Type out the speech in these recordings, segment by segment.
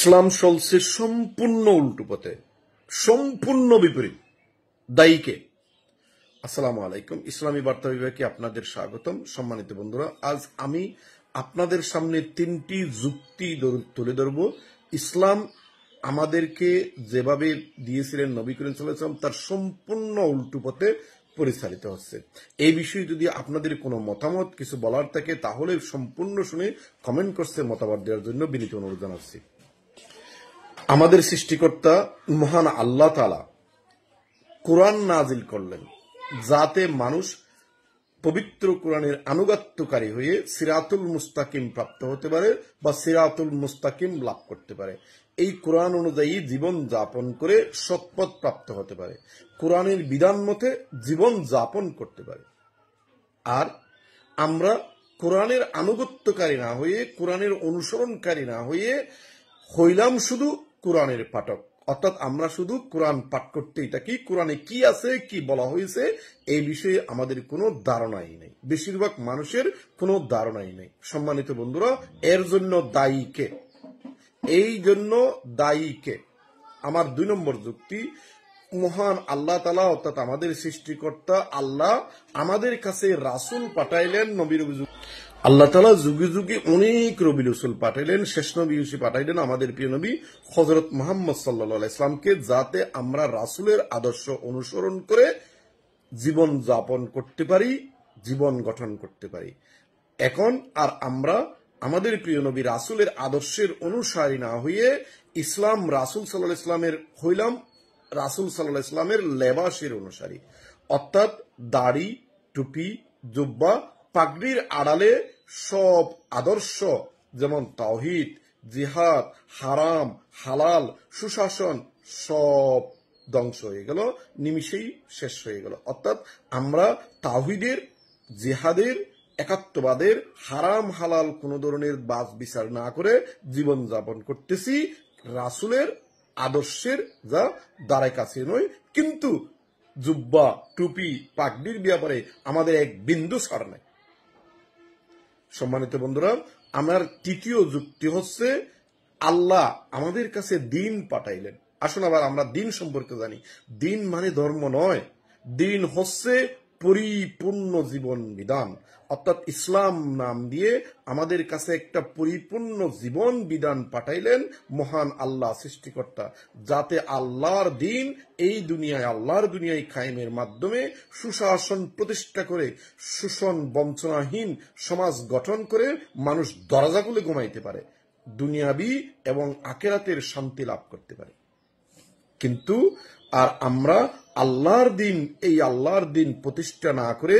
ইসলাম চলছে সম্পূর্ণ উল্টো পথে, সম্পূর্ণ বিপরীত। দায়ীকে। আসসালামু আলাইকুম, ইসলামী বার্তা বিভাগে আপনাদের স্বাগতম। সম্মানিত বন্ধুরা, আজ আমি আপনাদের সামনে তিনটি যুক্তি তুলে ধরব। ইসলাম আমাদেরকে যেভাবে দিয়েছিলেন নবী করিম সাল্লাল্লাহু আলাইহি ওয়াসাল্লাম, তার সম্পূর্ণ উল্টো পথে পরিচালিত হচ্ছে। এই বিষয়ে যদি আপনাদের কোনো মতামত কিছু বলার থাকে তাহলে সম্পূর্ণ শুনে কমেন্ট করতে মতামত দেওয়ার জন্য বিনীত অনুরোধ জানাচ্ছি। আমাদের সৃষ্টিকর্তা মহান আল্লাহ তাআলা কোরআন নাজিল করলেন যাতে মানুষ পবিত্র কোরআনের আনুগত্যকারী হয়ে সিরাতুল মুস্তাকিম প্রাপ্ত হতে পারে বা সিরাতুল মুস্তাকিম লাভ করতে পারে। এই কোরআন অনুযায়ী জীবন যাপন করে সৎপথ প্রাপ্ত হতে পারে, কোরআনের বিধান মতে জীবন যাপন করতে পারে। আর আমরা কোরআনের আনুগত্যকারী না হয়ে, কোরআনের অনুসরণকারী না হয়ে হইলাম শুধু কোরআনের পাঠক, অর্থাৎ আমরা শুধু কোরআন পাঠ করতেই থাকি। কোরআনে কি আছে, কি বলা হয়েছে এই বিষয়ে আমাদের কোনো ধারণাই নেই। বেশিরভাগ মানুষের কোনো ধারণাই নেই। সম্মানিত বন্ধুরা, এর জন্য দায়ী কে? এই জন্য দায়ী কে? আমার 2 নম্বর যুক্তি, মহান আল্লাহ তাআলা অর্থাৎ আমাদের সৃষ্টিকর্তা আল্লাহ আমাদের কাছে রাসূল পাঠাইলেন, নবীর আল্লাহ তাআলা যুগে যুগে অনেক নবী রাসূল পাঠাইলেন। শেষ নবী হিসেবে পাঠাইলেন আমাদের প্রিয় নবী হযরত মুহাম্মদ সাল্লাল্লাহু আলাইহি ওয়াসাল্লামকে, যাতে আমরা রাসূলের আদর্শ অনুসরণ করে জীবন যাপন করতে পারি, জীবন গঠন করতে পারি। এখন আর আমরা আমাদের প্রিয় নবী রাসূলের আদর্শের অনুসারী না হয়ে ইসলাম রাসূল সাল্লাল্লাহু আলাইহি ওয়াসাল্লামের হইলাম রাসূল সাল্লাল্লাহু আলাইহি ওয়াসাল্লামের লেবাসের অনুসারী, অর্থাৎ দাড়ি, টুপি, জুব্বা, পাগড়ির আড়ালে সব আদর্শ যেমন তাওহীদ, জিহাদ, হারাম, হালাল, সুশাসন সব ধ্বংস হয়ে গেল, নিমিষেই শেষ হয়ে গেল। অর্থাৎ আমরা তাওহীদের, জিহাদের, একাত্মবাদের, হারাম হালাল কোন ধরনের বাছ বিচার না করে জীবন যাপন করতেছি রাসূলের আদর্শের যা দ্বারে কাছে নয়। কিন্তু জুব্বা, টুপি, পাগড়ির ব্যাপারে আমাদের এক বিন্দু ছাড় নাই। সম্মানিত বন্ধুরা, আমার তৃতীয় যুক্তি হচ্ছে আল্লাহ আমাদের কাছে দিন পাঠাইলেন। আসুন আবার আমরা দিন সম্পর্কে জানি। দিন মানে ধর্ম নয়, দিন হচ্ছে পরিপূর্ণ জীবন বিধান, অর্থাৎ ইসলাম নাম দিয়ে আমাদের কাছে একটা পরিপূর্ণ জীবন বিধান পাঠাইলেন মহান আল্লাহ সৃষ্টিকর্তা, যাতে আল্লাহর দিন এই দুনিয়ায়, আল্লাহর দুনিয়ায় কায়েমের মাধ্যমে সুশাসন প্রতিষ্ঠা করে শোষণ বঞ্চনাহীন সমাজ গঠন করে মানুষ দরজা খুলে ঘুমাইতে পারে, দুনিয়াবি এবং আখিরাতের শান্তি লাভ করতে পারে। কিন্তু আর আমরা আল্লাহর দিন, এই আল্লাহর দিন প্রতিষ্ঠা না করে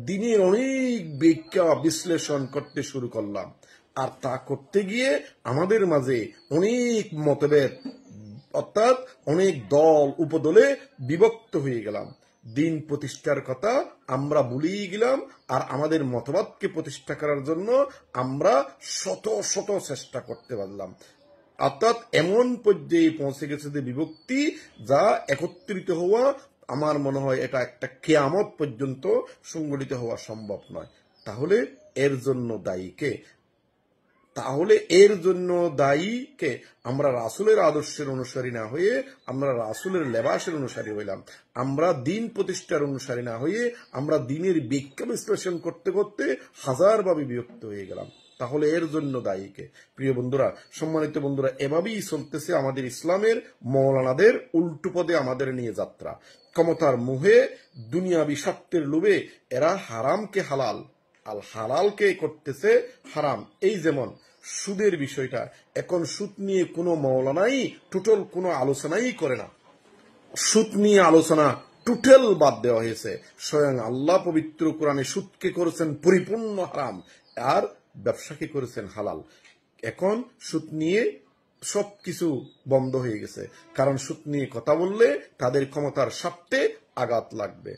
দিনের অনেক ব্যাখ্যা বিশ্লেষণ করতে শুরু করলাম। আর তা করতে গিয়ে আমাদের মাঝে অনেক মতভেদ, অর্থাৎ অনেক দল উপদলে বিভক্ত হয়ে গেলাম। দিন প্রতিষ্ঠার কথা আমরা ভুলেই গেলাম, আর আমাদের মতবাদকে প্রতিষ্ঠা করার জন্য আমরা শত শত চেষ্টা করতে পারলাম। অর্থাৎ এমন পর্যায়ে পৌঁছে গেছে যে বিভক্তি, যা একত্রিত হওয়া আমার মনে হয় এটা একটা কিয়ামত পর্যন্ত সংগঠিত হওয়া সম্ভব নয়। তাহলে এর জন্য দায়ী কে? আমরা রাসূলের আদর্শের অনুসারী না হয়ে আমরা রাসূলের লেবাসের অনুসারী হইলাম। আমরা দিন প্রতিষ্ঠার অনুসারী না হয়ে আমরা দিনের ব্যাখ্যা বিশ্লেষণ করতে করতে হাজারভাবে বিভক্ত হয়ে গেলাম। তাহলে এর জন্য দায়ী কে? প্রিয় বন্ধুরা, সম্মানিত বন্ধুরা, এভাবেই চলতেছে আমাদের ইসলামের মৌলানাদের উল্টো পদে আমাদের নিয়ে যাত্রা। ক্ষমতার মোহে, দুনিয়াবি স্বার্থের লোভে এরা হারামকে হালাল, আল হালালকে করতেছে হারাম। এই যেমন সুদের বিষয়টা, এখন সুদ নিয়ে কোনো মৌলানাই টোটাল কোনো আলোচনাই করে না। সুদ নিয়ে আলোচনা টোটাল বাদ দেওয়া হয়েছে। স্বয়ং আল্লাহ পবিত্র কোরআনে সুদকে করেছেন পরিপূর্ণ হারাম, আর ব্যবসাকে করেছেন হালাল। এখন সুদ নিয়ে সবকিছু বন্ধ হয়ে গেছে, কারণ সুদ নিয়ে কথা বললে তাদের ক্ষমতার স্বার্থে আঘাত লাগবে।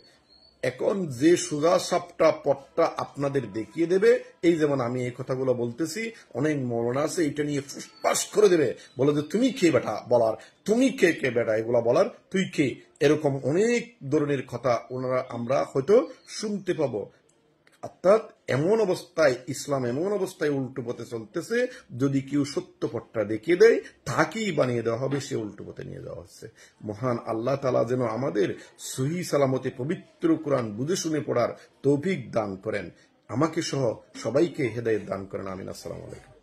এখন যে সোজা সাপটা পথটা আপনাদের দেখিয়ে দেবে, এই যেমন আমি এই কথাগুলো বলতেছি, অনেক মৌলানা আছে এটা নিয়ে ফুসফাস করে দেবে, বলে যে তুমি কে বেটা বলার, তুমি কে কে বেটা এগুলা বলার, তুই কে, এরকম অনেক ধরনের কথা ওনারা আমরা হয়তো শুনতে পাবো। অর্থাৎ এমন অবস্থায় ইসলাম এমন অবস্থায় উল্টো পথে চলতেছে, যদি কেউ সত্য পথটা দেখিয়ে দেয় তাকেই বানিয়ে দেওয়া হবে, সে উল্টো পথে নিয়ে যাওয়া হচ্ছে। মহান আল্লাহ তাআলা যেন আমাদের সহি সালামতে পবিত্র কোরআন বুঝে শুনে পড়ার তৌফিক দান করেন, আমাকে সহ সবাইকে হেদায়েত দান করেন। আমিন। আসসালামু আলাইকুম।